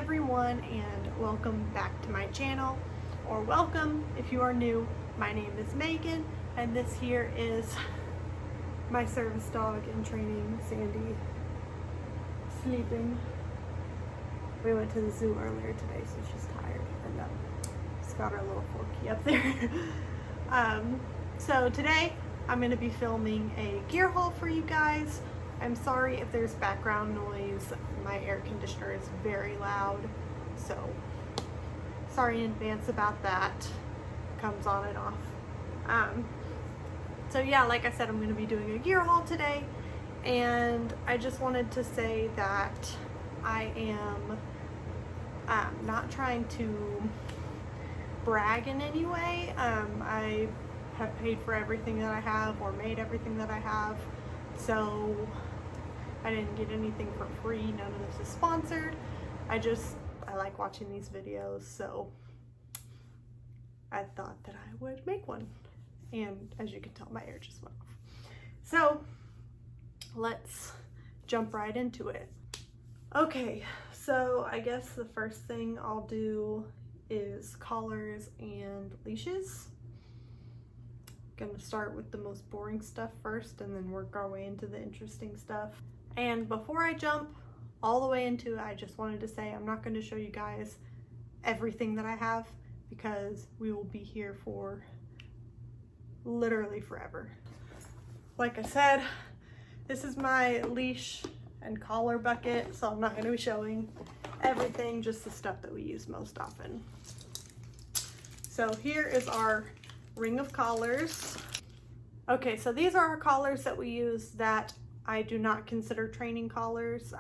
everyone, and welcome back to my channel, or welcome if you are new. My name is Megan, and this here is my service dog in training, Sandy, sleeping. We went to the zoo earlier today, so she's tired, and she's got her little forky up there. So today I'm going to be filming a gear haul for you guys. I'm sorry if there's background noise. My air conditioner is very loud, so sorry in advance about that. Comes on and off. So yeah, like I said, I'm going to be doing a gear haul today, and I just wanted to say that I am not trying to brag in any way. I have paid for everything that I have, or made everything that I have, so I didn't get anything for free. None of this is sponsored. I like watching these videos, so I thought that I would make one. And as you can tell, my air just went off. So let's jump right into it. Okay, so I guess the first thing I'll do is collars and leashes. Gonna start with the most boring stuff first and then work our way into the interesting stuff. And before I jump all the way into it, I just wanted to say I'm not going to show you guys everything that I have, because we will be here for literally forever. Like I said, this is my leash and collar bucket, so I'm not going to be showing everything, just the stuff that we use most often. So here is our ring of collars. Okay, so these are our collars that we use that I do not consider training collars.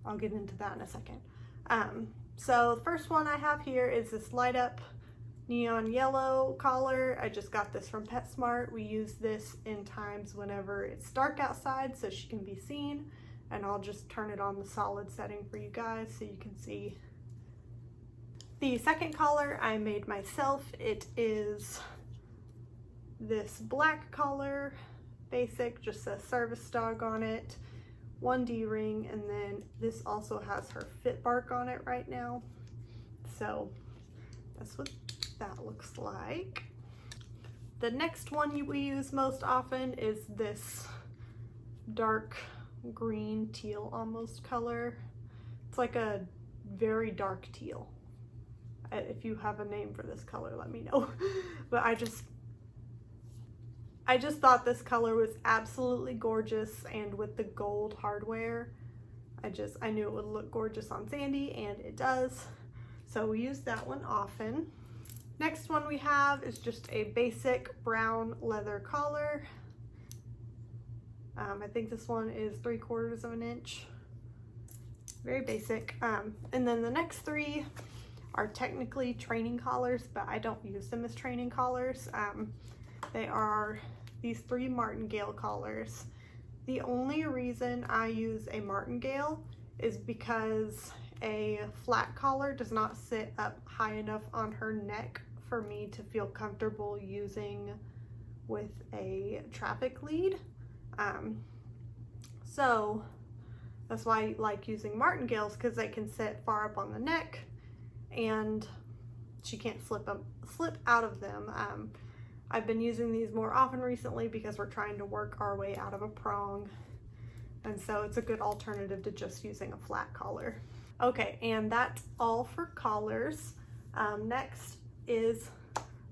I'll get into that in a second. So the first one I have here is this light up neon yellow collar. I just got this from Petsmart. We use this in times whenever it's dark outside so she can be seen, and I'll just turn it on the solid setting for you guys so you can see. The second collar I made myself. It is this black collar, basic, just says service dog on it, 1D ring, and then this also has her fit bark on it right now. So that's what that looks like. The next one we use most often is this dark green teal almost color. It's like a very dark teal. If you have a name for this color, let me know. But I just thought this color was absolutely gorgeous, and with the gold hardware, I knew it would look gorgeous on Sandy, and it does. So we use that one often. Next one we have is just a basic brown leather collar. I think this one is 3/4 of an inch. Very basic. And then the next three are technically training collars, but I don't use them as training collars. They are these 3 martingale collars. The only reason I use a martingale is because a flat collar does not sit up high enough on her neck for me to feel comfortable using with a traffic lead. So that's why I like using martingales, because they can sit far up on the neck and she can't slip out of them. I've been using these more often recently because we're trying to work our way out of a prong, and so it's a good alternative to just using a flat collar. Okay, and that's all for collars. Next is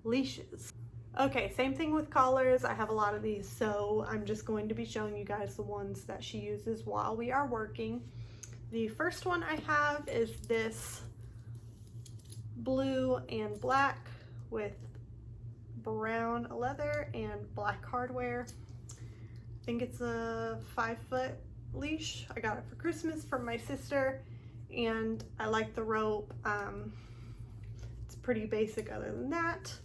leashes. Okay, same thing with collars. I have a lot of these, so I'm just going to be showing you guys the ones that she uses while we are working. The first one I have is this blue and black with brown leather and black hardware. I think it's a 5-foot leash. I got it for Christmas from my sister, and I like the rope. It's pretty basic other than that,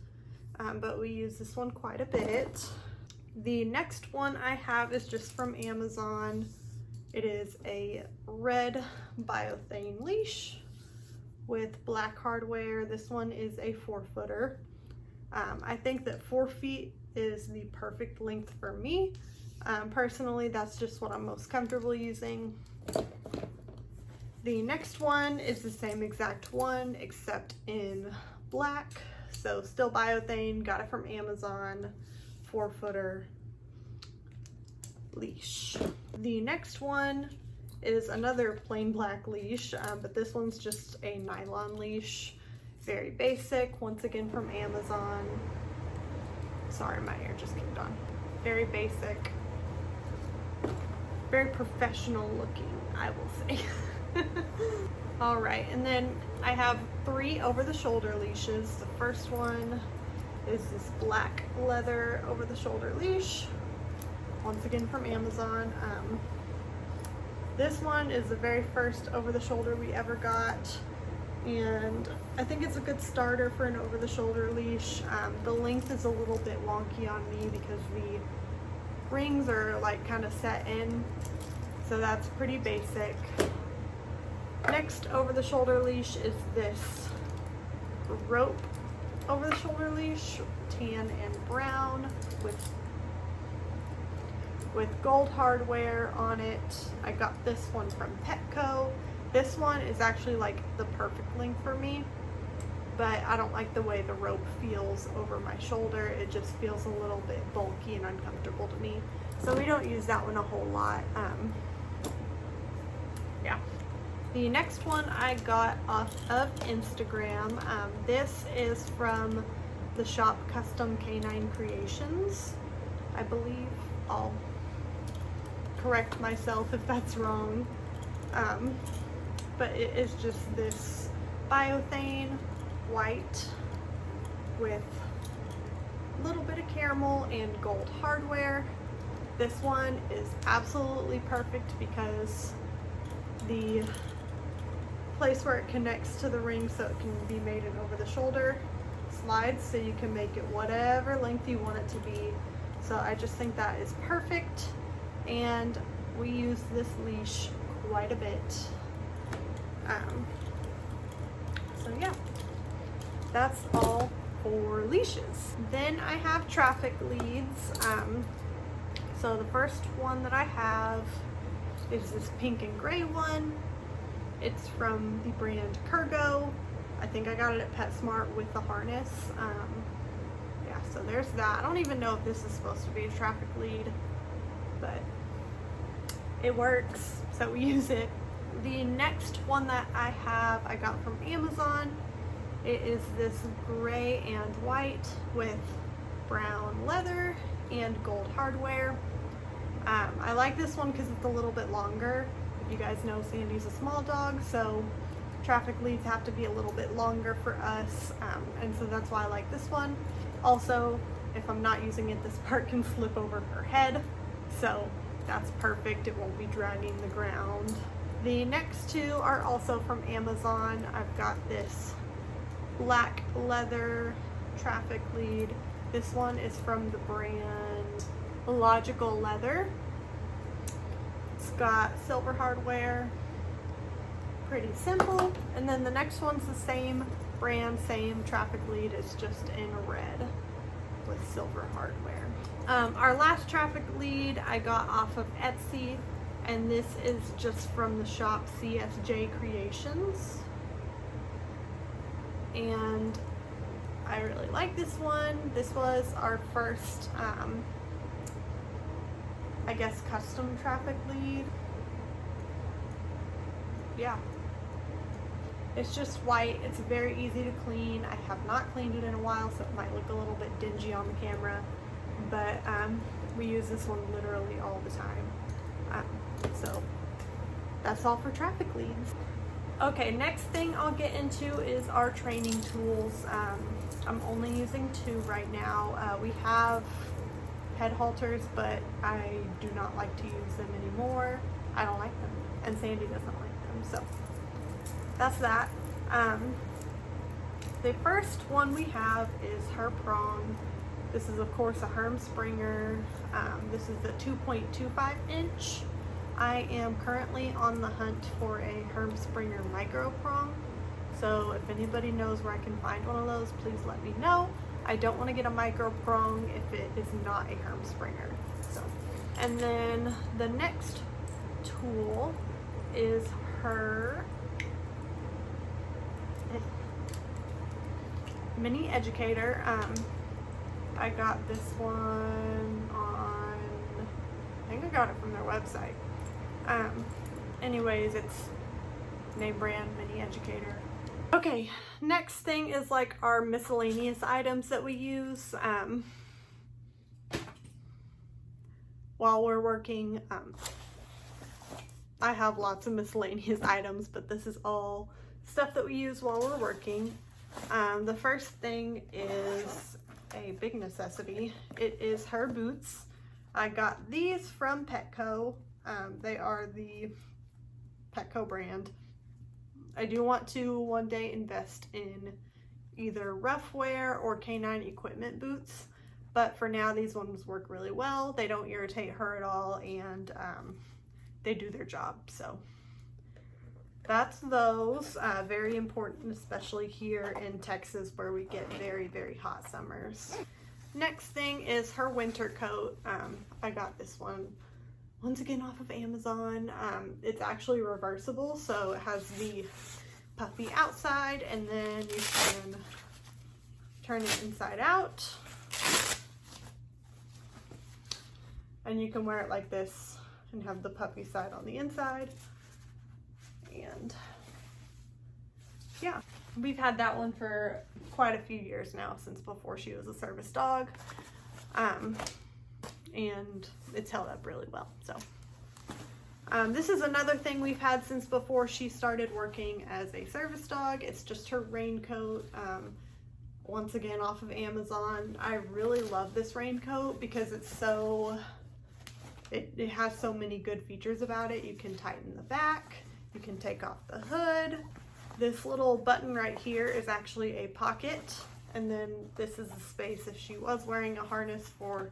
but we use this one quite a bit. The next one I have is just from Amazon. It is a red biothane leash with black hardware. This one is a 4-footer. I think that 4 feet is the perfect length for me. Personally, that's just what I'm most comfortable using. The next one is the same exact one except in black. So still biothane, got it from Amazon, 4-footer leash. The next one is another plain black leash, but this one's just a nylon leash. Very basic, once again from Amazon. Sorry, my ear just kicked on. Very basic, very professional looking, I will say. All right, and then I have 3 over-the-shoulder leashes. The first one is this black leather over-the-shoulder leash, once again from Amazon. This one is the very first over-the-shoulder we ever got, and I think it's a good starter for an over-the-shoulder leash. The length is a little bit wonky on me because the rings are like kind of set in, so that's pretty basic. Next over-the-shoulder leash is this rope over-the-shoulder leash, tan and brown with gold hardware on it. I got this one from Petco. This one is actually like the perfect length for me, but I don't like the way the rope feels over my shoulder. It just feels a little bit bulky and uncomfortable to me. So we don't use that one a whole lot. Yeah. The next one I got off of Instagram. This is from the shop Custom Canine Creations, I believe. I'll correct myself if that's wrong. But it is just this biothane white with a little bit of caramel and gold hardware. This one is absolutely perfect because the place where it connects to the ring so it can be made an over the shoulder slides, so you can make it whatever length you want it to be. So I just think that is perfect, and we use this leash quite a bit. So yeah, that's all for leashes. Then I have traffic leads. So the first one that I have is this pink and gray one. It's from the brand Kurgo. I think I got it at Petsmart with the harness. Yeah, so there's that. I don't even know if this is supposed to be a traffic lead, but it works, so we use it. The next one that I have, I got from Amazon. It is this gray and white with brown leather and gold hardware. I like this one because it's a little bit longer. If you guys know, Sandy's a small dog, so traffic leads have to be a little bit longer for us, and so that's why I like this one. Also, if I'm not using it, this part can slip over her head, so that's perfect. It won't be dragging the ground. The next two are also from Amazon. I've got this black leather traffic lead. This one is from the brand Logical Leather. It's got silver hardware, pretty simple. And then the next one's the same brand, same traffic lead, it's just in red with silver hardware. Our last traffic lead I got off of Etsy, and this is just from the shop CSJCreations. And I really like this one. This was our first, I guess, custom traffic lead. Yeah. It's just white. It's very easy to clean. I have not cleaned it in a while, so it might look a little bit dingy on the camera, but we use this one literally all the time. So that's all for traffic leads. Okay, next thing I'll get into is our training tools. I'm only using 2 right now. We have head halters, but I do not like to use them anymore. I don't like them, and Sandy doesn't like them, so that's that. The first one we have is her prong. This is of course a Herm Springer. This is the 2.25 inch. I am currently on the hunt for a Herm Springer micro prong. So if anybody knows where I can find one of those, please let me know. I don't want to get a micro prong if it is not a Herm Springer. So, and then the next tool is her mini educator. I got this one on, I think I got it from their website. Anyways, it's name brand mini educator. Okay, next thing is like our miscellaneous items that we use while we're working. I have lots of miscellaneous items, but this is all stuff that we use while we're working. The first thing is a big necessity. It is her boots. I got these from Petco. They are the Petco brand. I do want to one day invest in either rough wear or canine equipment boots, but for now these ones work really well. They don't irritate her at all, and they do their job. So that's those. Very important, especially here in Texas where we get very, very hot summers. Next thing is her winter coat. I got this one once again off of Amazon. It's actually reversible, so it has the puffy outside, and then you can turn it inside out, and you can wear it like this and have the puffy side on the inside. And yeah, we've had that one for quite a few years now, since before she was a service dog, and it's held up really well. So this is another thing we've had since before she started working as a service dog. It's just her raincoat, once again off of Amazon. I really love this raincoat because it's so, it has so many good features about it. You can tighten the back, you can take off the hood. This little button right here is actually a pocket, and then this is the space if she was wearing a harness for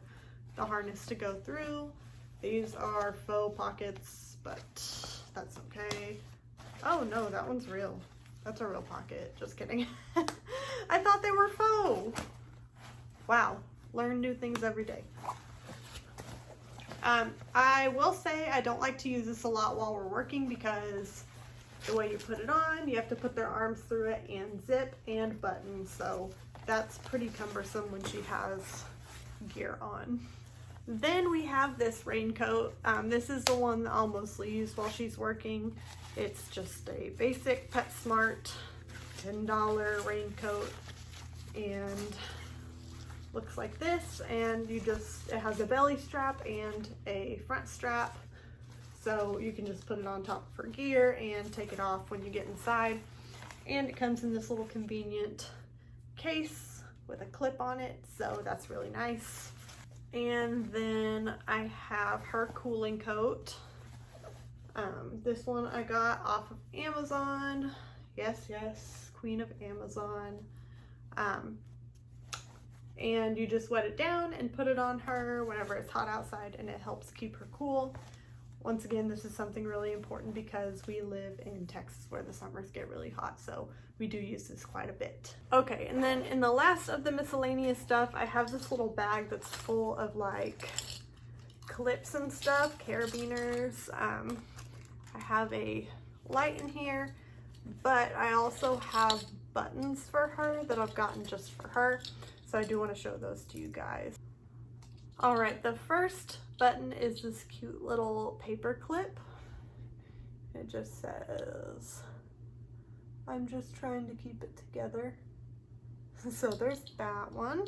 the harness to go through. These are faux pockets, but that's okay. Oh no, that one's real. That's a real pocket. Just kidding. I thought they were faux. Wow, learn new things every day. I will say I don't like to use this a lot while we're working because the way you put it on, you have to put their arms through it and zip and button, so that's pretty cumbersome when she has gear on. Then we have this raincoat. This is the one that I'll mostly use while she's working. It's just a basic Petsmart $10 raincoat, and looks like this, and you just, it has a belly strap and a front strap, so you can just put it on top of her gear and take it off when you get inside. And it comes in this little convenient case with a clip on it, so that's really nice. And then I have her cooling coat. This one I got off of Amazon. Yes, queen of Amazon. And you just wet it down and put it on her whenever it's hot outside, and it helps keep her cool. Once again, this is something really important because we live in Texas where the summers get really hot, so we do use this quite a bit. Okay, and then in the last of the miscellaneous stuff, I have this little bag that's full of like clips and stuff, carabiners. I have a light in here, but I also have buttons for her that I've gotten just for her, so I do want to show those to you guys. All right, the first button is this cute little paper clip. It just says, "I'm just trying to keep it together." So there's that one.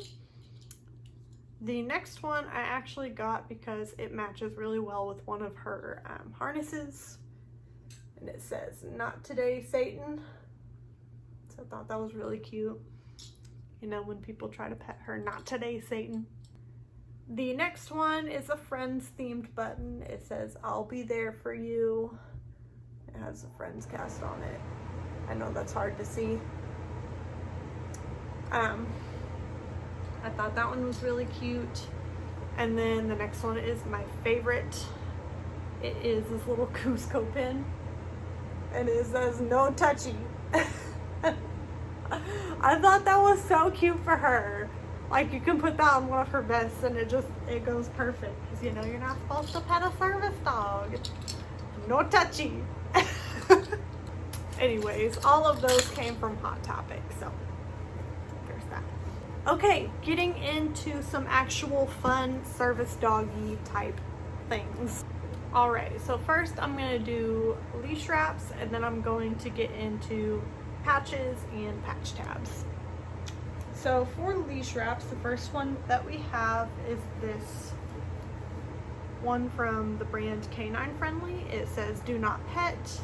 The next one I actually got because it matches really well with one of her harnesses. And it says, "Not today, Satan." So I thought that was really cute. You know, when people try to pet her, "Not today, Satan." The next one is a Friends themed button. It says, "I'll be there for you." It has a Friends cast on it. I know that's hard to see. I thought that one was really cute. And then the next one is my favorite. It is this little Cusco pin, and it says, "No touchy." I thought that was so cute for her. Like, you can put that on one of her vests and it goes perfect, because you know you're not supposed to pet a service dog. No touchy. Anyways, all of those came from Hot Topic, so there's that. Okay, getting into some actual fun service doggy type things. Alright, so first I'm going to do leash wraps, and then I'm going to get into patches and patch tabs. So for leash wraps, the first one that we have is this one from the brand Canine Friendly. It says do not pet.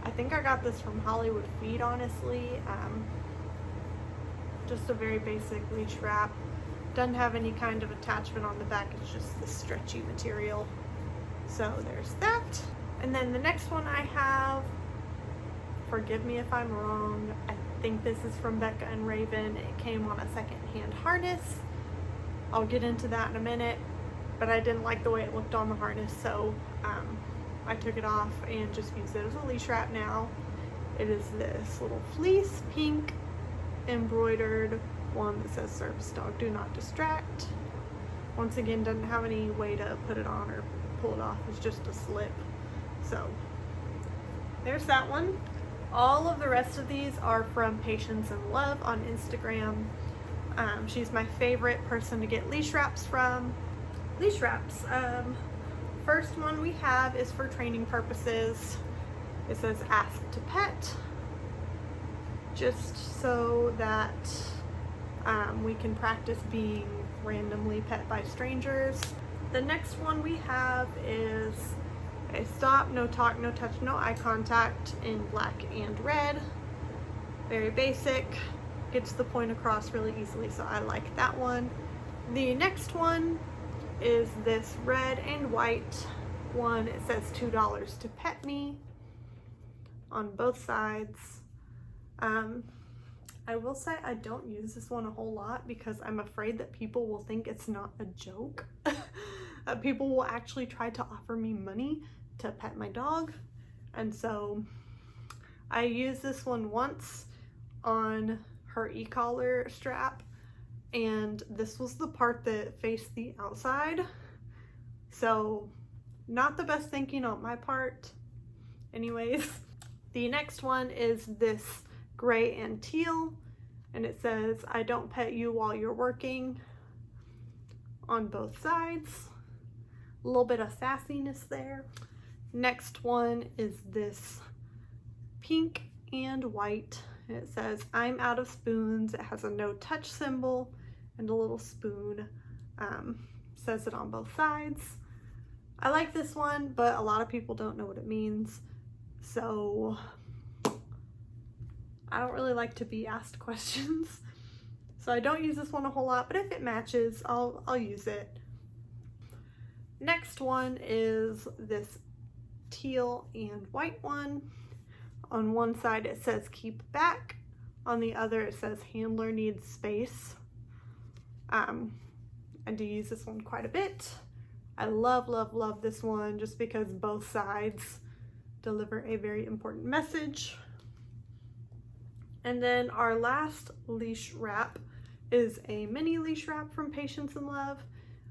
I think I got this from Hollywood Feed, honestly. Just a very basic leash wrap. Doesn't have any kind of attachment on the back, it's just the stretchy material. So there's that. And then the next one I have, forgive me if I'm wrong, I think this is from Becca and Raven. It came on a second-hand harness. I'll get into that in a minute, but I didn't like the way it looked on the harness, so I took it off and just used it as a leash wrap now. It is this little fleece, pink, embroidered one that says service dog, do not distract. Once again, doesn't have any way to put it on or pull it off. It's just a slip. So there's that one. All of the rest of these are from Patience and Love on Instagram. She's my favorite person to get leash wraps from. Leash wraps. First one we have is for training purposes. It says ask to pet, just so that we can practice being randomly pet by strangers. The next one we have is a stop, no talk, no touch, no eye contact in black and red. Very basic, gets the point across really easily, so I like that one. The next one is this red and white one. It says $2 to pet me on both sides. I will say I don't use this one a whole lot because I'm afraid that people will think it's not a joke. People will actually try to offer me money to pet my dog, and so I used this one once on her e-collar strap, and this was the part that faced the outside, so not the best thinking on my part. Anyways, the next one is this gray and teal, and it says I don't pet you while you're working on both sides. A little bit of sassiness there. Next one is this pink and white. It says I'm out of spoons. It has a no touch symbol and a little spoon. Says it on both sides. I like this one, but a lot of people don't know what it means, so I don't really like to be asked questions. So I don't use this one a whole lot, but if it matches, I'll use it. Next one is this teal and white one. On one side it says keep back, on the other it says handler needs space. I do use this one quite a bit. I love, love, love this one just because both sides deliver a very important message. And then our last leash wrap is a mini leash wrap from Patience and Love.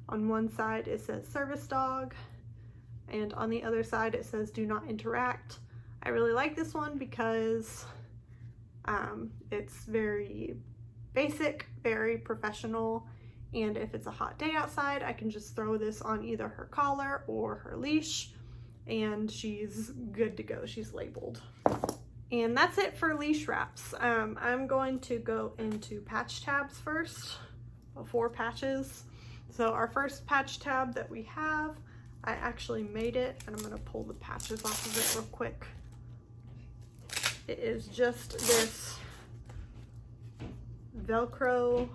On one side it says service dog, and on the other side it says do not interact. I really like this one because it's very basic, very professional, and if it's a hot day outside, I can just throw this on either her collar or her leash, and she's good to go. She's labeled. And that's it for leash wraps. I'm going to go into patch tabs first, before patches. So our first patch tab that we have, I actually made it, and I'm gonna pull the patches off of it real quick. It is just this Velcro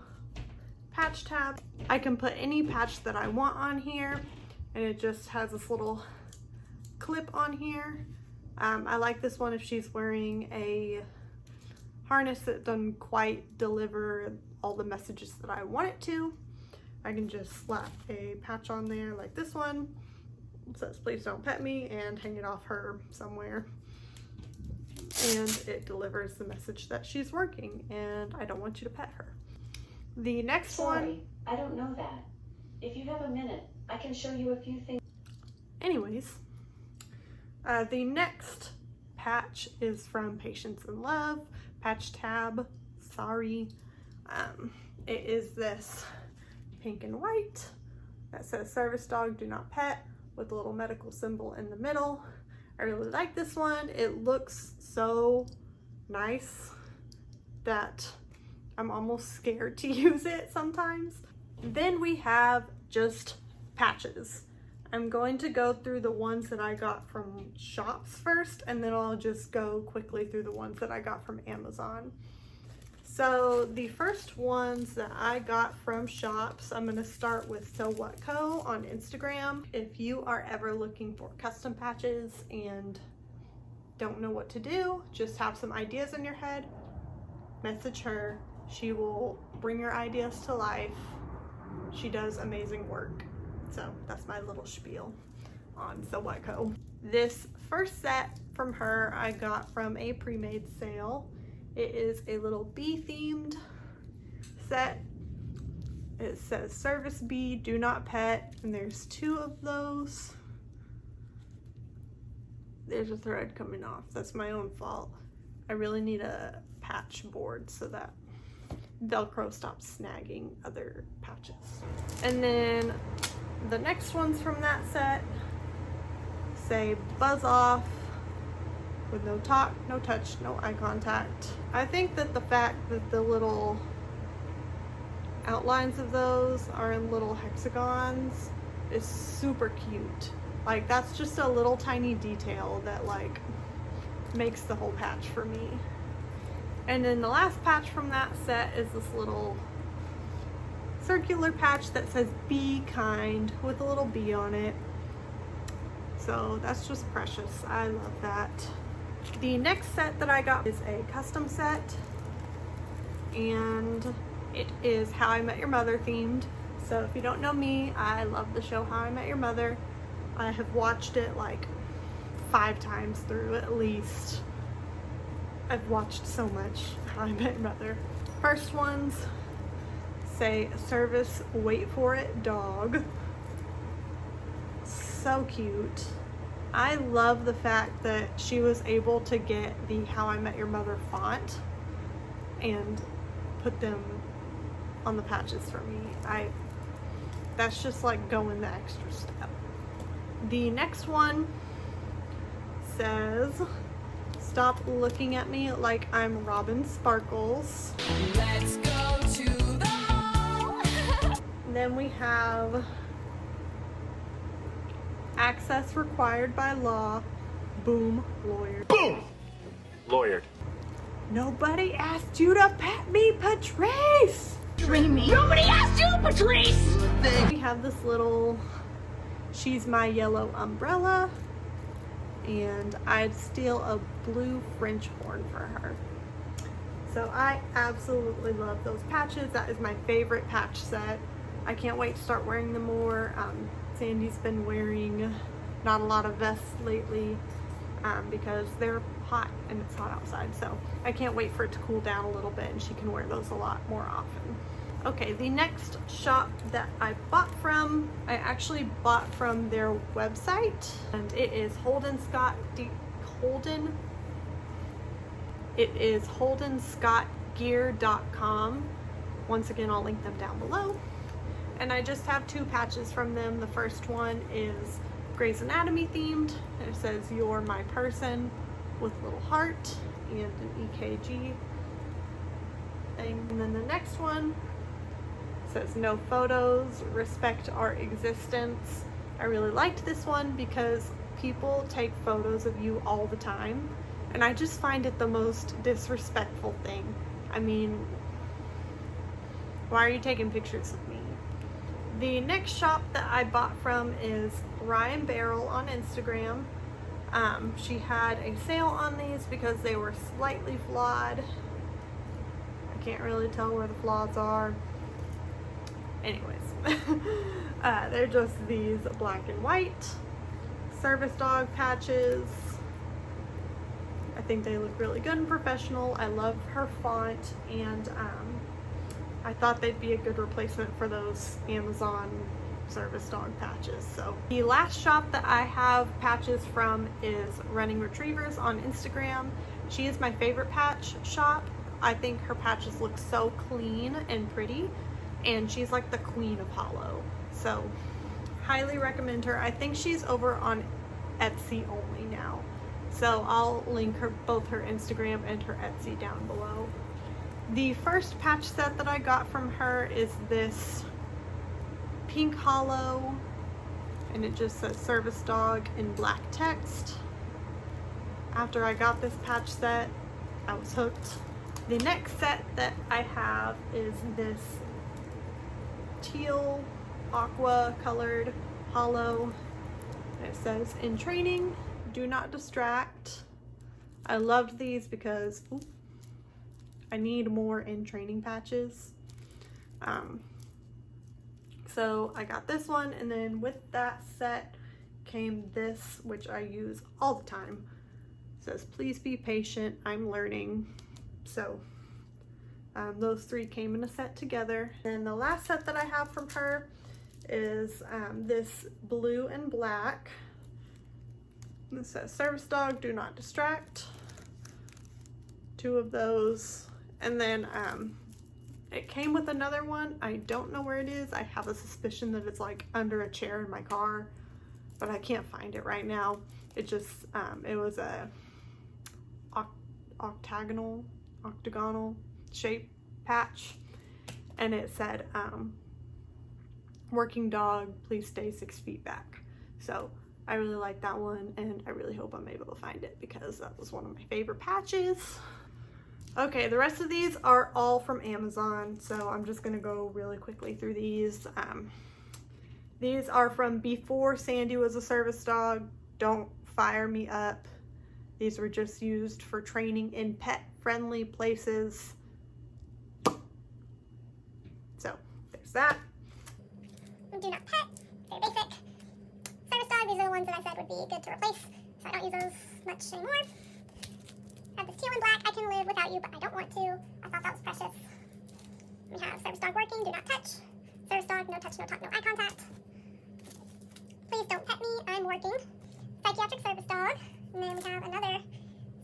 patch tab. I can put any patch that I want on here, and it just has this little clip on here. I like this one if she's wearing a harness that doesn't quite deliver all the messages that I want it to. I can just slap a patch on there like this one. It says please don't pet me, and hang it off her somewhere. And it delivers the message that she's working and I don't want you to pet her. The next one, I don't know that. If you have a minute, I can show you a few things. Anyways, the next patch is from Patience and Love, patch tab, sorry. It is this pink and white that says service dog, do not pet, with a little medical symbol in the middle. I really like this one. It looks so nice that I'm almost scared to use it sometimes. Then we have just patches. I'm going to go through the ones that I got from shops first, and then I'll just go quickly through the ones that I got from Amazon. So the first ones that I got from shops, I'm going to start with So What Co on Instagram. If you are ever looking for custom patches and don't know what to do, just have some ideas in your head, message her. She will bring your ideas to life. She does amazing work. So that's my little spiel on So What Co. This first set from her I got from a pre-made sale. It is a little bee themed set. It says service bee, do not pet, and there's 2 of those. There's a thread coming off. That's my own fault. I really need a patch board so that Velcro stops snagging other patches. And then the next ones from that set say buzz off, with no talk, no touch, no eye contact. I think that the fact that the little outlines of those are in little hexagons is super cute. Like, that's just a little tiny detail that like makes the whole patch for me. And then the last patch from that set is this little circular patch that says be kind with a little bee on it. So that's just precious. I love that. The next set that I got is a custom set, and it is How I Met Your Mother themed. So if you don't know me, I love the show How I Met Your Mother. I have watched it like 5 times through at least. I've watched so much How I Met Your Mother. First ones say service, wait for it, dog. So cute. I love the fact that she was able to get the How I Met Your Mother font and put them on the patches for me. That's just like going the extra step. The next one says, stop looking at me like I'm Robin Sparkles. Let's go to the mall. Then we have access required by law. Boom, lawyered. Boom, lawyered. Nobody asked you to pet me, Patrice. Nobody asked you, Patrice. We have this little, she's my yellow umbrella, and I'd steal a blue French horn for her. So I absolutely love those patches. That is my favorite patch set. I can't wait to start wearing them more. Sandy's been wearing not a lot of vests lately because they're hot and it's hot outside. So I can't wait for it to cool down a little bit and she can wear those a lot more often. Okay, the next shop that I bought from, I actually bought from their website, and it is holdenscottgear.com. Once again, I'll link them down below. And I just have 2 patches from them. The first one is Grey's Anatomy themed. It says you're my person with a little heart and an EKG thing. And then the next one says no photos, respect our existence. I really liked this one because people take photos of you all the time, and I just find it the most disrespectful thing. I mean, why are you taking pictures of me? The next shop that I bought from is Ryan Barrel on Instagram. She had a sale on these because they were slightly flawed. I can't really tell where the flaws are. Anyways, they're just these black and white service dog patches. I think they look really good and professional. I love her font, and I thought they'd be a good replacement for those Amazon service dog patches. So the last shop that I have patches from is Running Retrievers on Instagram. She is my favorite patch shop. I think her patches look so clean and pretty, and she's like the queen of hollow. So highly recommend her. I think she's over on Etsy only now. So I'll link her, both her Instagram and her Etsy down below. The first patch set that I got from her is this pink hollow, and it just says service dog in black text. After I got this patch set, I was hooked. The next set that I have is this teal aqua colored hollow. It says in training, do not distract. I loved these because I need more in training patches. So I got this one, and then with that set came this, which I use all the time. It says, please be patient, I'm learning. So those three came in a set together. And the last set that I have from her is this blue and black. It says service dog, do not distract. Two of those. And then it came with another one. I don't know where it is. I have a suspicion that it's like under a chair in my car, but I can't find it right now. It just, it was a octagonal shape patch, and it said, working dog, please stay 6 feet back. So I really like that one, and I really hope I'm able to find it because that was one of my favorite patches. Okay, the rest of these are all from Amazon, so I'm just gonna go really quickly through these. These are from before Sandy was a service dog. Don't fire me up. These were just used for training in pet-friendly places. So, there's that. Do not pet, very basic. Service dog, these are the ones that I said would be good to replace, so I don't use those much anymore. I have this teal and black, I can live without you, but I don't want to. I thought that was precious. We have service dog working, do not touch. Service dog, no touch, no talk, no eye contact. Please don't pet me, I'm working. Psychiatric service dog. And then we have another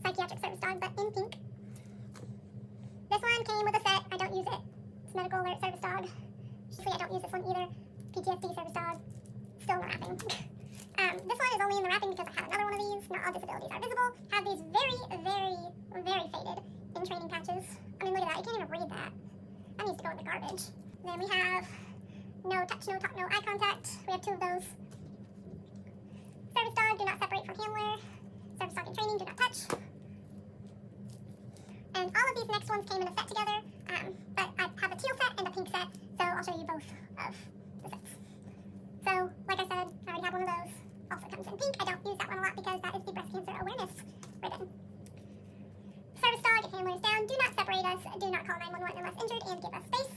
psychiatric service dog, but in pink. This one came with a set, I don't use it. It's medical alert service dog. Usually I don't use this one either. PTSD service dog, still in the wrapping. This one is only in the wrapping because I have another one of these. Not all disabilities are visible. Have these very, very, very faded in training patches. I mean, look at that. You can't even read that. That needs to go in the garbage. And then we have no touch, no talk, no eye contact. We have 2 of those. Service dog, do not separate from handler. Service dog in training, do not touch. And all of these next ones came in a set together. But I have a teal set and a pink set, so I'll show you both of the sets. So, like I said, I already have one of those. Also comes in pink. I don't use that one a lot because that is the breast cancer awareness ribbon. Service dog, if handler is down, do not separate us. Do not call 911 unless injured and give us space.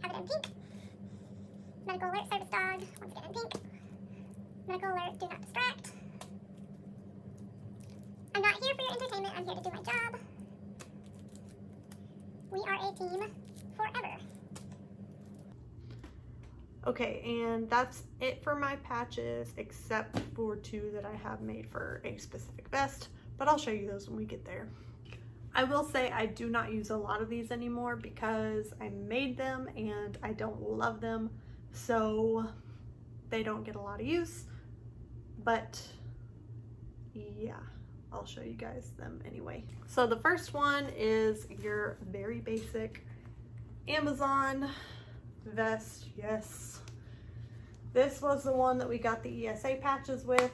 Have it in pink. Medical alert service dog, once again in pink. Medical alert, do not distract. I'm not here for your entertainment, I'm here to do my job. We are a team forever. Okay, and that's it for my patches, except for 2 that I have made for a specific vest, but I'll show you those when we get there. I will say I do not use a lot of these anymore because I made them and I don't love them, so they don't get a lot of use, but yeah, I'll show you guys them anyway. So the first one is your very basic Amazon vest. Yes, this was the one that we got the ESA patches with.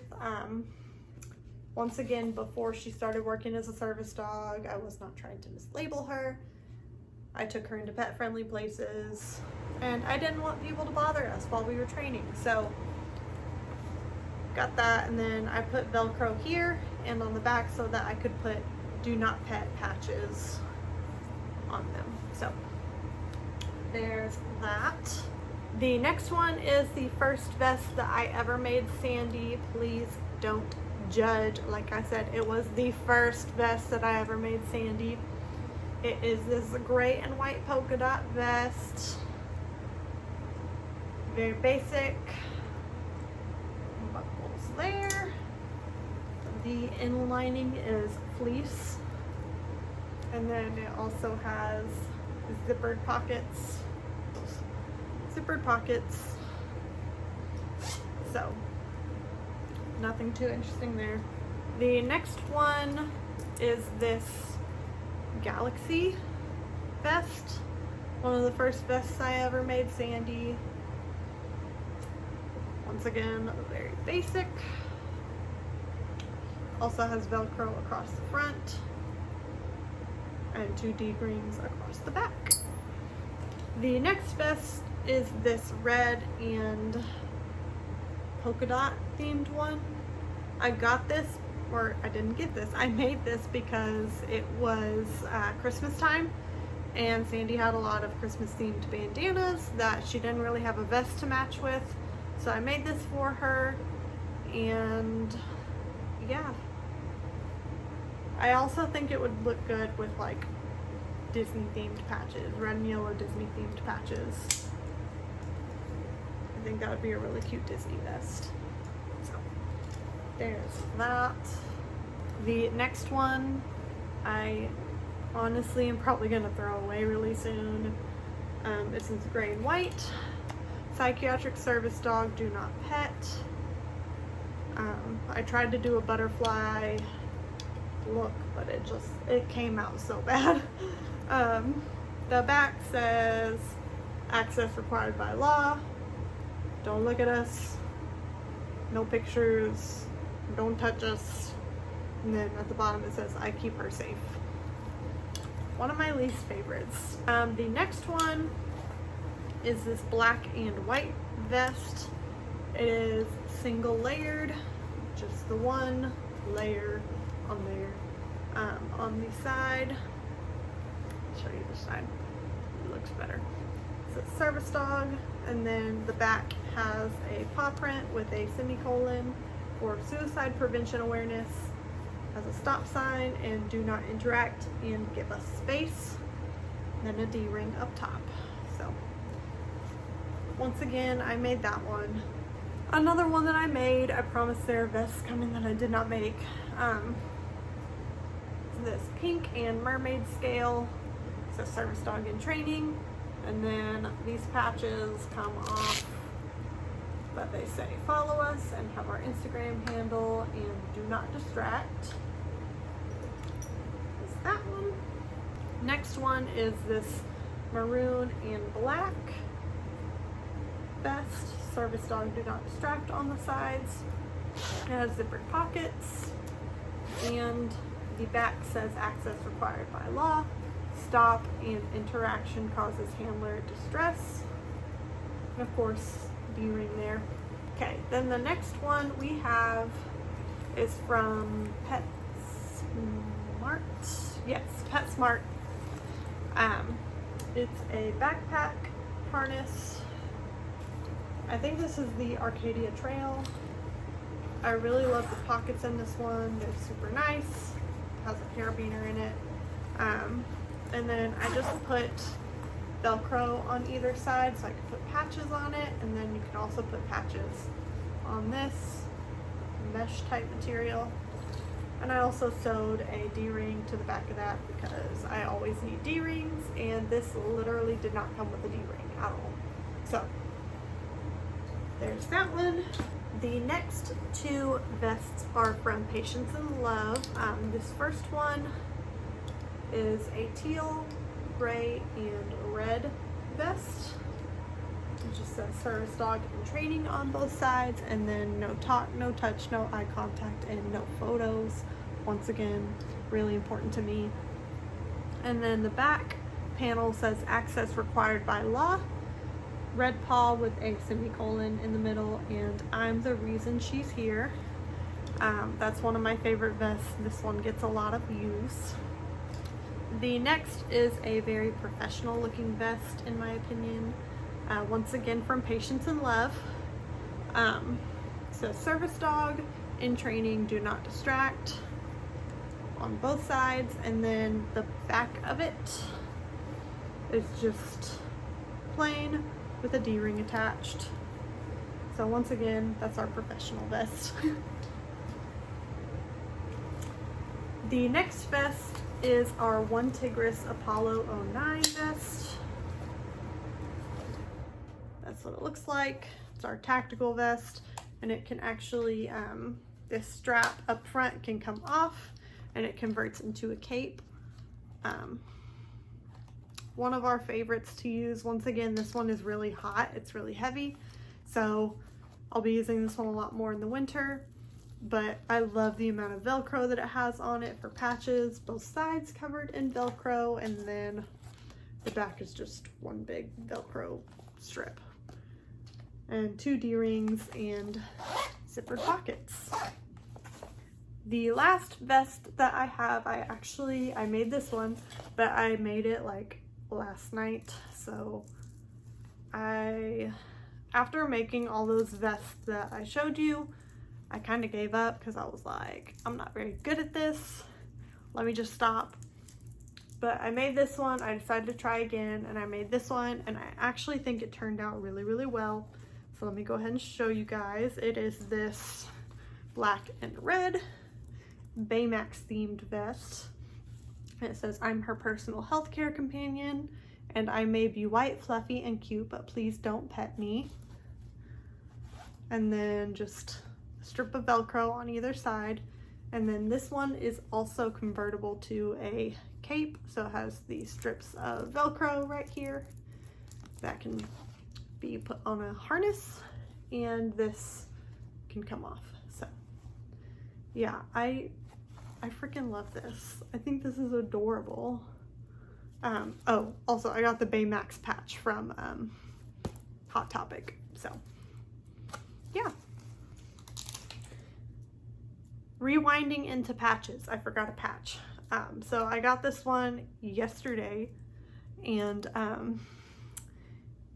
Once again, before she started working as a service dog, I was not trying to mislabel her. I took her into pet friendly places and I didn't want people to bother us while we were training, so got that. And then I put Velcro here and on the back so that I could put do not pet patches on them. So there's that. The next one is the first vest that I ever made Sandy. Please don't judge. Like I said, it was the first vest that I ever made Sandy. It is this gray and white polka dot vest. very basic. Buckles there. The inlining is fleece. And then it also has zippered pockets. Zippered pockets. So, nothing too interesting there. The next one is this Galaxy vest. One of the first vests I ever made, Sandy. Once again, very basic. Also has Velcro across the front and 2 D-rings across the back. The next vest is this red and polka dot themed one. I got this, or I didn't get this, I made this because it was Christmas time and Sandy had a lot of Christmas themed bandanas that she didn't really have a vest to match with, so I made this for her. And yeah, I also think it would look good with like Disney themed patches, red and yellow Disney themed patches. I think that would be a really cute Disney vest. So there's that. The next one I honestly am probably gonna throw away really soon. This is gray and white. Psychiatric service dog, do not pet. I tried to do a butterfly look, but it came out so bad. The back says access required by law. Don't look at us. No pictures. Don't touch us. And then at the bottom it says I keep her safe. One of my least favorites. The next one is this black and white vest. It is single layered, just the one layer on there. On the side, I'll show you the side, it looks better. So it's service dog, and then the back has a paw print with a semicolon for suicide prevention awareness, has a stop sign and do not interact and give us space, and then a D-ring up top. So once again, I made that one. Another one that I made, I promised there are vests coming that I did not make. This pink and mermaid scale. It says service dog in training, and then these patches come off, but they say follow us and have our Instagram handle and do not distract. Is that one. Next one is this maroon and black vest, service dog do not distract on the sides. It has zippered pockets, and the back says access required by law. Stop and interaction causes handler distress. And of course, D-ring there. Okay, then the next one we have is from Petsmart. Yes, Petsmart. It's a backpack harness. I think this is the Arcadia Trail. I really love the pockets in this one. They're super nice. Has a carabiner in it. And then I just put Velcro on either side so I could put patches on it, and then you can also put patches on this mesh type material. And I also sewed a D-ring to the back of that because I always need D-rings, and this literally did not come with a D-ring at all. So there's that one. The next two vests are from Patience and Love. This first one is a teal, gray, and red vest. It just says service dog in training on both sides, and then no talk, no touch, no eye contact, and no photos. Once again, really important to me. And then the back panel says access required by law. Red paw with a semicolon in the middle, and I'm the reason she's here. That's one of my favorite vests. This one gets a lot of use. The next is a very professional looking vest in my opinion. Once again from Patience and Love. So service dog in training, do not distract on both sides, and then the back of it is just plain with a D-ring attached. So once again, that's our professional vest. The next vest is our One Tigris Apollo 09 vest. That's what it looks like. It's our tactical vest, and it can actually, this strap up front can come off and it converts into a cape. One of our favorites to use. Once again, this one is really hot. It's really heavy. So I'll be using this one a lot more in the winter, but I love the amount of Velcro that it has on it for patches, both sides covered in Velcro, and then the back is just one big Velcro strip. And 2 D-rings and zippered pockets. The last vest that I have, I made this one, but I made it like last night. So after making all those vests that I showed you, I kind of gave up because I was like, I'm not very good at this. Let me just stop. But I made this one. I decided to try again, and I made this one, and I actually think it turned out really, really well. So let me go ahead and show you guys. It is this black and red Baymax themed vest. And it says, I'm her personal healthcare companion, and I may be white, fluffy, and cute, but please don't pet me. And then just a strip of Velcro on either side. And then this one is also convertible to a cape. So it has these strips of Velcro right here that can be put on a harness, and this can come off. So yeah, I freaking love this. I think this is adorable. Oh, also I got the Baymax patch from Hot Topic. So yeah. Rewinding into patches. I forgot a patch. So I got this one yesterday, and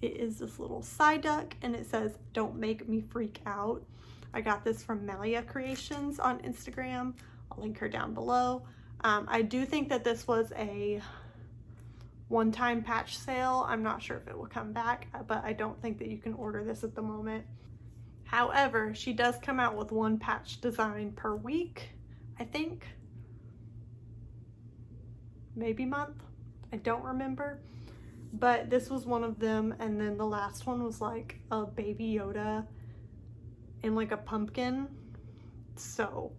it is this little side duck, and it says, don't make me freak out. I got this from CSJCreations on Instagram. I'll link her down below. I do think that this was a one-time patch sale. I'm not sure if it will come back, but I don't think that you can order this at the moment. However, she does come out with 1 patch design per week, I think. Maybe month. I don't remember. But this was one of them, and then the last one was like a baby Yoda and like a pumpkin. So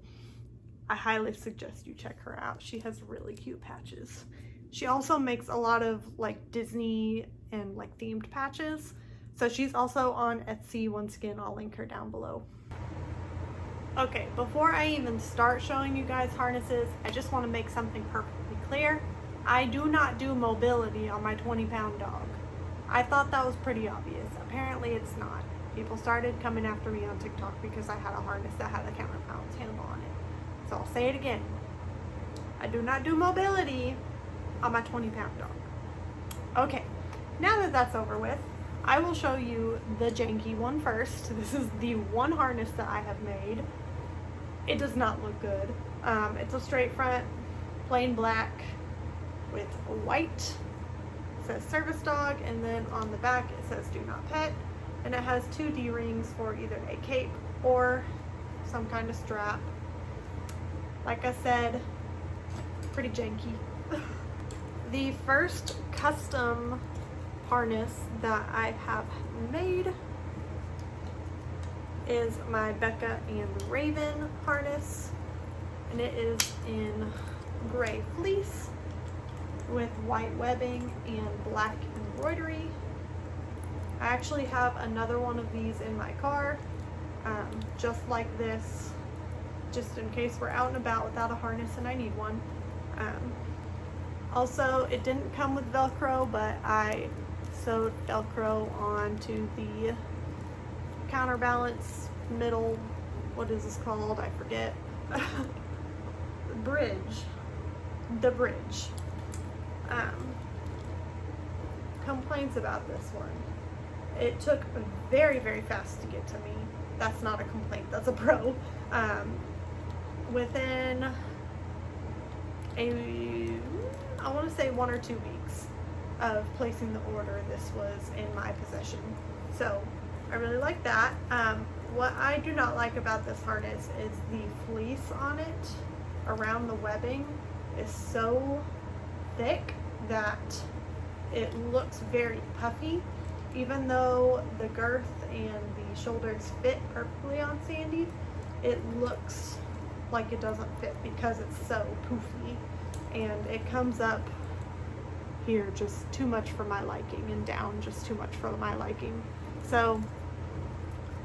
I highly suggest you check her out. She has really cute patches. She also makes a lot of like Disney and like themed patches. So she's also on Etsy. Once again, I'll link her down below. Okay, before I even start showing you guys harnesses, I just want to make something perfectly clear. I do not do mobility on my 20-pound dog. I thought that was pretty obvious. Apparently it's not. People started coming after me on TikTok because I had a harness that had a counterbalance handle on it. So I'll say it again. I do not do mobility on my 20-pound dog. Okay, now that that's over with, I will show you the janky one first. This is the one harness that I have made. It does not look good. It's a straight front, plain black with white. It says service dog, and then on the back it says do not pet. And it has 2 D-rings for either a cape or some kind of strap. Like I said, pretty janky. The first custom harness that I have made is my Becca and Raven harness, and it is in gray fleece with white webbing and black embroidery. I actually have another one of these in my car, just like this, just in case we're out and about without a harness and I need one. Also, it didn't come with Velcro, but I sewed Velcro onto the counterbalance middle, what is this called? I forget. The bridge. Complaints about this one. It took very, very fast to get to me. That's not a complaint, that's a pro. Within I want to say 1 or 2 weeks of placing the order, this was in my possession. So I really like that. What I do not like about this harness is the fleece on it around the webbing is so thick that it looks very puffy, even though the girth and the shoulders fit perfectly on Sandy. It looks like it doesn't fit because it's so poofy, and it comes up here just too much for my liking and down just too much for my liking. So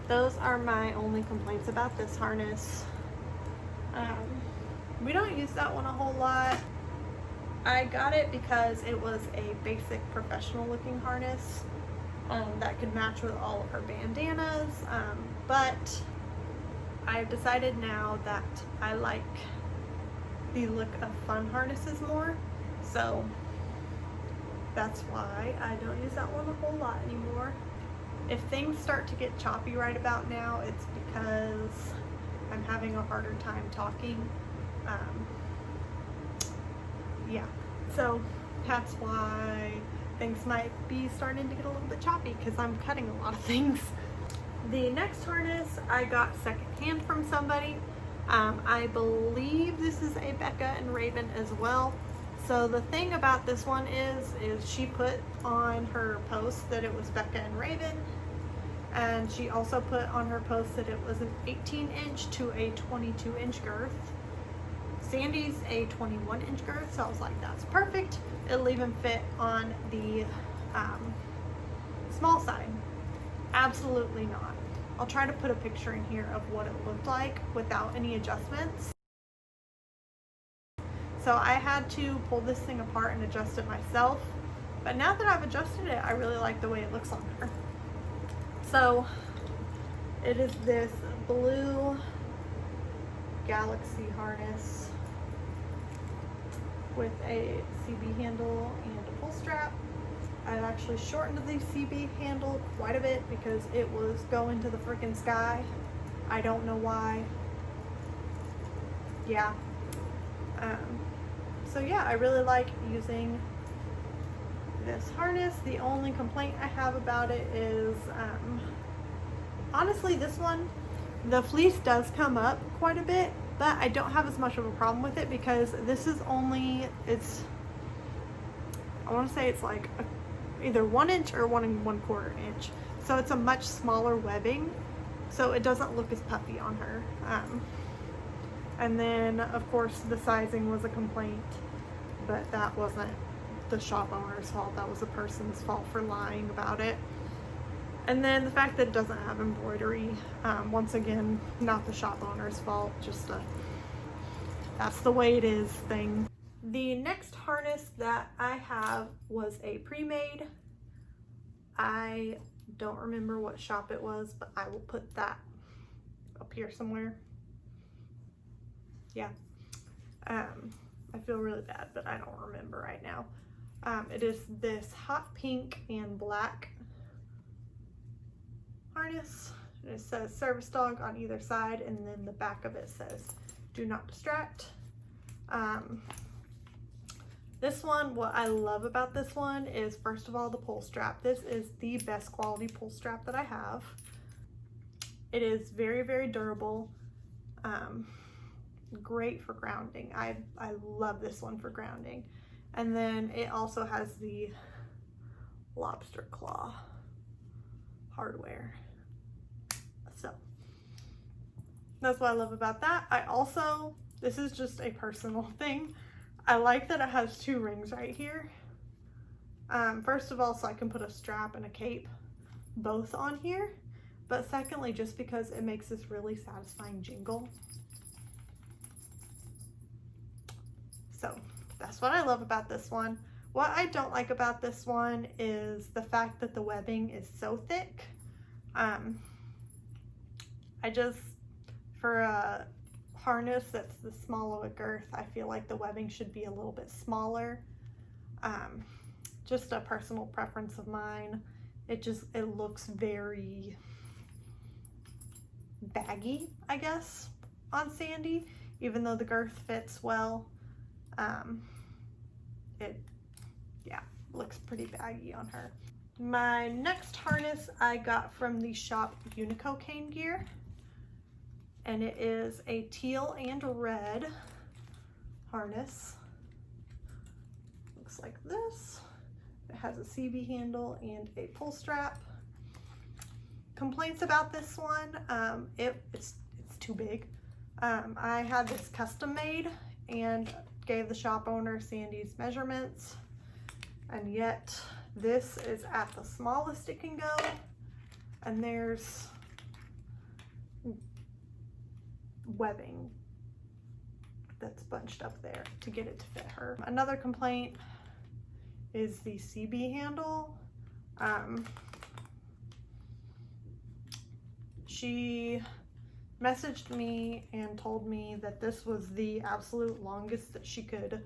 those are my only complaints about this harness. We don't use that one a whole lot. I got it because it was a basic professional looking harness that could match with all of her bandanas, but I've decided now that I like the look of fun harnesses more, so that's why I don't use that one a whole lot anymore. If things start to get choppy right about now, it's because I'm having a harder time talking. Yeah, so that's why things might be starting to get a little bit choppy because I'm cutting a lot of things. The next harness I got secondhand from somebody. I believe this is a Becca and Raven as well. So the thing about this one is she put on her post that it was Becca and Raven, and she also put on her post that it was an 18-inch to a 22-inch girth. Sandy's a 21-inch girth, so I was like, that's perfect. It'll even fit on the small side. Absolutely not. I'll try to put a picture in here of what it looked like without any adjustments. So I had to pull this thing apart and adjust it myself, but now that I've adjusted it, I really like the way it looks on her. So it is this blue Galaxy harness with a CB handle and a pull strap. I've actually shortened the CB handle quite a bit because it was going to the freaking sky. I don't know why. Yeah. So yeah, I really like using this harness. The only complaint I have about it is, honestly, this one, the fleece does come up quite a bit, but I don't have as much of a problem with it because this is only, I want to say it's like either 1 inch or 1 1/4 inch. So it's a much smaller webbing, so it doesn't look as puffy on her. And then of course the sizing was a complaint, but that wasn't the shop owner's fault. That was the person's fault for lying about it. And then the fact that it doesn't have embroidery, once again, not the shop owner's fault, just that's the way it is thing. The next harness that I have was a pre-made. I don't remember what shop it was, but I will put that up here somewhere. Yeah. I feel really bad, but I don't remember right now. It is this hot pink and black harness. It says service dog on either side, and then the back of it says do not distract. This one, what I love about this one is, first of all, the pull strap. This is the best quality pull strap that I have. It is very, very durable. Great for grounding. I love this one for grounding. And then it also has the lobster claw hardware. So that's what I love about that. I also, this is just a personal thing, I like that it has 2 rings right here. First of all, so I can put a strap and a cape both on here, but secondly, just because it makes this really satisfying jingle. So that's what I love about this one. What I don't like about this one is the fact that the webbing is so thick. For a harness that's this small of a girth, I feel like the webbing should be a little bit smaller. Just a personal preference of mine. It looks very baggy, I guess, on Sandy, even though the girth fits well. It looks pretty baggy on her. My next harness I got from the shop Unico Cane Gear, and it is a teal and red harness. Looks like this. It has a CB handle and a pull strap. Complaints about this one, it's too big. I had this custom made and gave the shop owner Sandy's measurements, and yet this is at the smallest it can go, and there's webbing that's bunched up there to get it to fit her. Another complaint is the CB handle. She messaged me and told me that this was the absolute longest that she could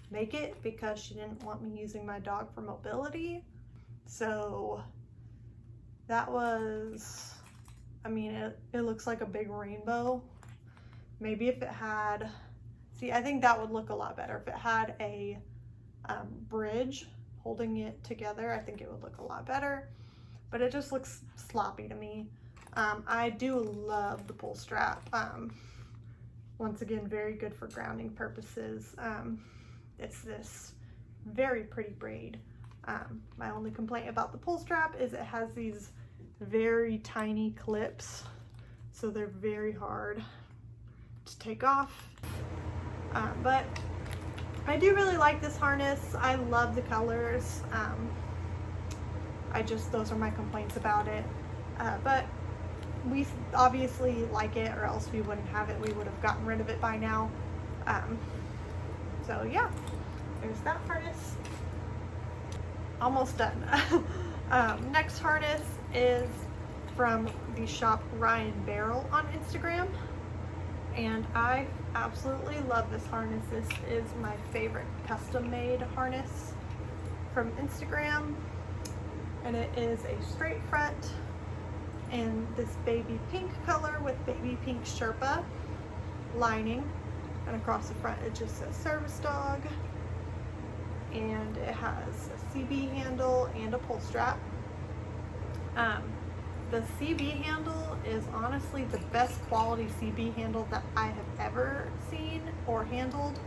make it because she didn't want me using my dog for mobility. So that was, I mean, it looks like a big rainbow. Maybe if it had, see, I think that would look a lot better. If it had a bridge holding it together, I think it would look a lot better, but it just looks sloppy to me. I do love the pull strap. Once again, very good for grounding purposes. It's this very pretty braid. My only complaint about the pull strap is it has these very tiny clips, so they're very hard to take off. But I do really like this harness. I love the colors. Those are my complaints about it. But we obviously like it, or else we wouldn't have it. We would have gotten rid of it by now. So yeah, there's that harness. Almost done. Next harness is from the shop Ryan Barrel on Instagram, and I absolutely love this harness. This is my favorite custom made harness from Instagram, and it is a straight front in this baby pink color with baby pink Sherpa lining, and across the front it just says service dog, and it has a CB handle and a pull strap. The CB handle is honestly the best quality CB handle that I have ever seen or handled.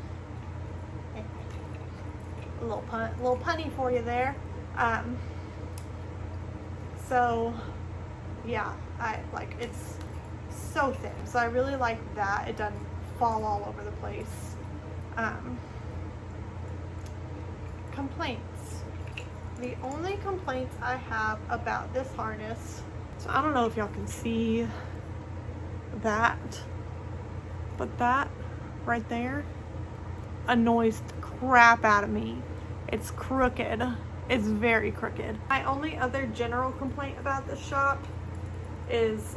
A little punny for you there. So yeah, it's so thin, so I really like that. It doesn't fall all over the place. Complaints. The only complaints I have about this harness, so I don't know if y'all can see that, but that right there annoys the crap out of me. It's crooked. It's very crooked. My only other general complaint about this shop is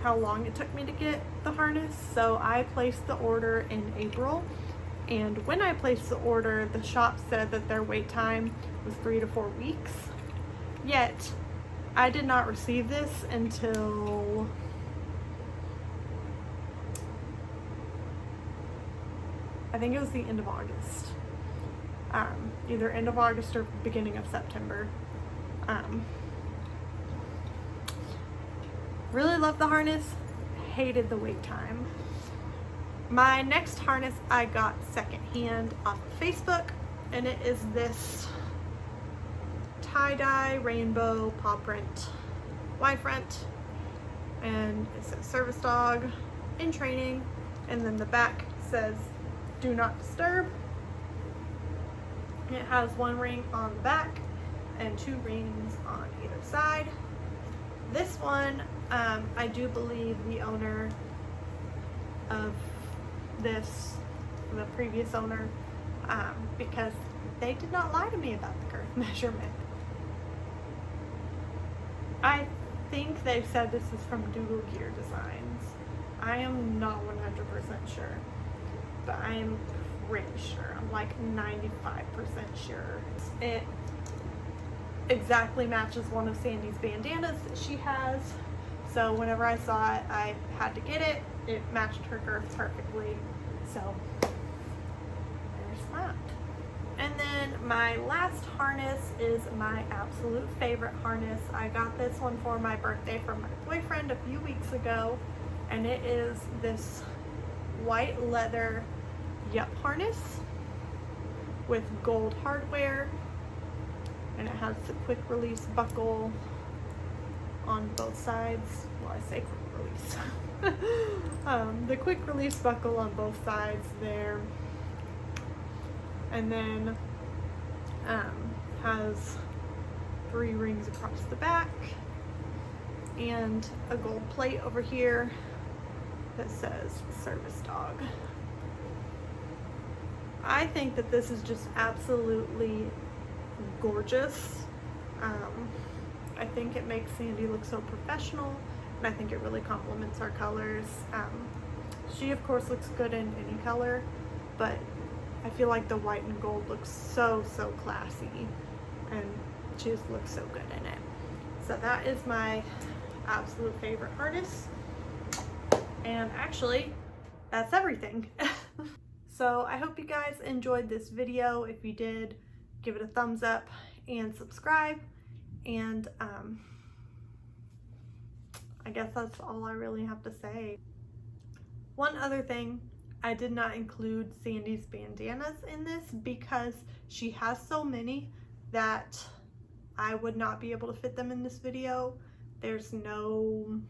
how long it took me to get the harness. So I placed the order in April, and when I placed the order, the shop said that their wait time was 3 to 4 weeks. Yet I did not receive this until I think it was the end of August. Either end of August or beginning of September. Really love the harness, hated the wait time. My next harness I got secondhand off of Facebook, and it is this tie-dye rainbow paw print Y front, and it says service dog in training, and then the back says do not disturb. It has one ring on the back and 2 rings on either side. This one, I do believe the owner of this, the previous owner, because they did not lie to me about the girth measurement. I think they said this is from Doodle Gear Designs. I am not 100% sure, but I am pretty sure. I'm like 95% sure. It exactly matches one of Sandy's bandanas that she has. So whenever I saw it, I had to get it. It matched her girth perfectly. So there's that. And then my last harness is my absolute favorite harness. I got this one for my birthday from my boyfriend a few weeks ago, and it is this white leather yup harness with gold hardware, and it has the quick release buckle on both sides. Well, I say quick release. The quick release buckle on both sides there, and then has 3 rings across the back and a gold plate over here that says service dog. I think that this is just absolutely gorgeous. I think it makes Sandy look so professional, and I think it really complements our colors. She of course looks good in any color, but I feel like the white and gold looks so classy, and she just looks so good in it. So that is my absolute favorite harness, and actually that's everything. So I hope you guys enjoyed this video. If you did, give it a thumbs up and subscribe, and I guess that's all I really have to say. One other thing, I did not include Sandy's bandanas in this because she has so many that I would not be able to fit them in this video. There's no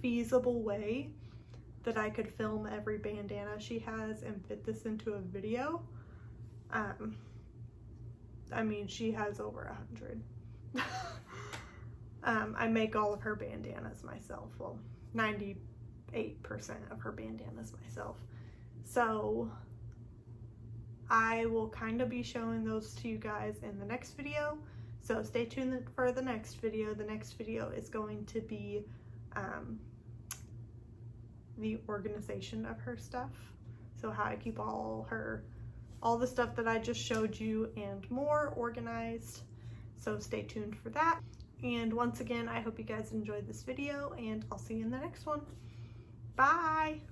feasible way that I could film every bandana she has and fit this into a video. I mean, she has over 100. I make all of her bandanas myself. Well, 98% of her bandanas myself. So I will kind of be showing those to you guys in the next video. So stay tuned for the next video. The next video is going to be the organization of her stuff. So how I keep all the stuff that I just showed you and more organized. So stay tuned for that. And once again, I hope you guys enjoyed this video, and I'll see you in the next one. Bye!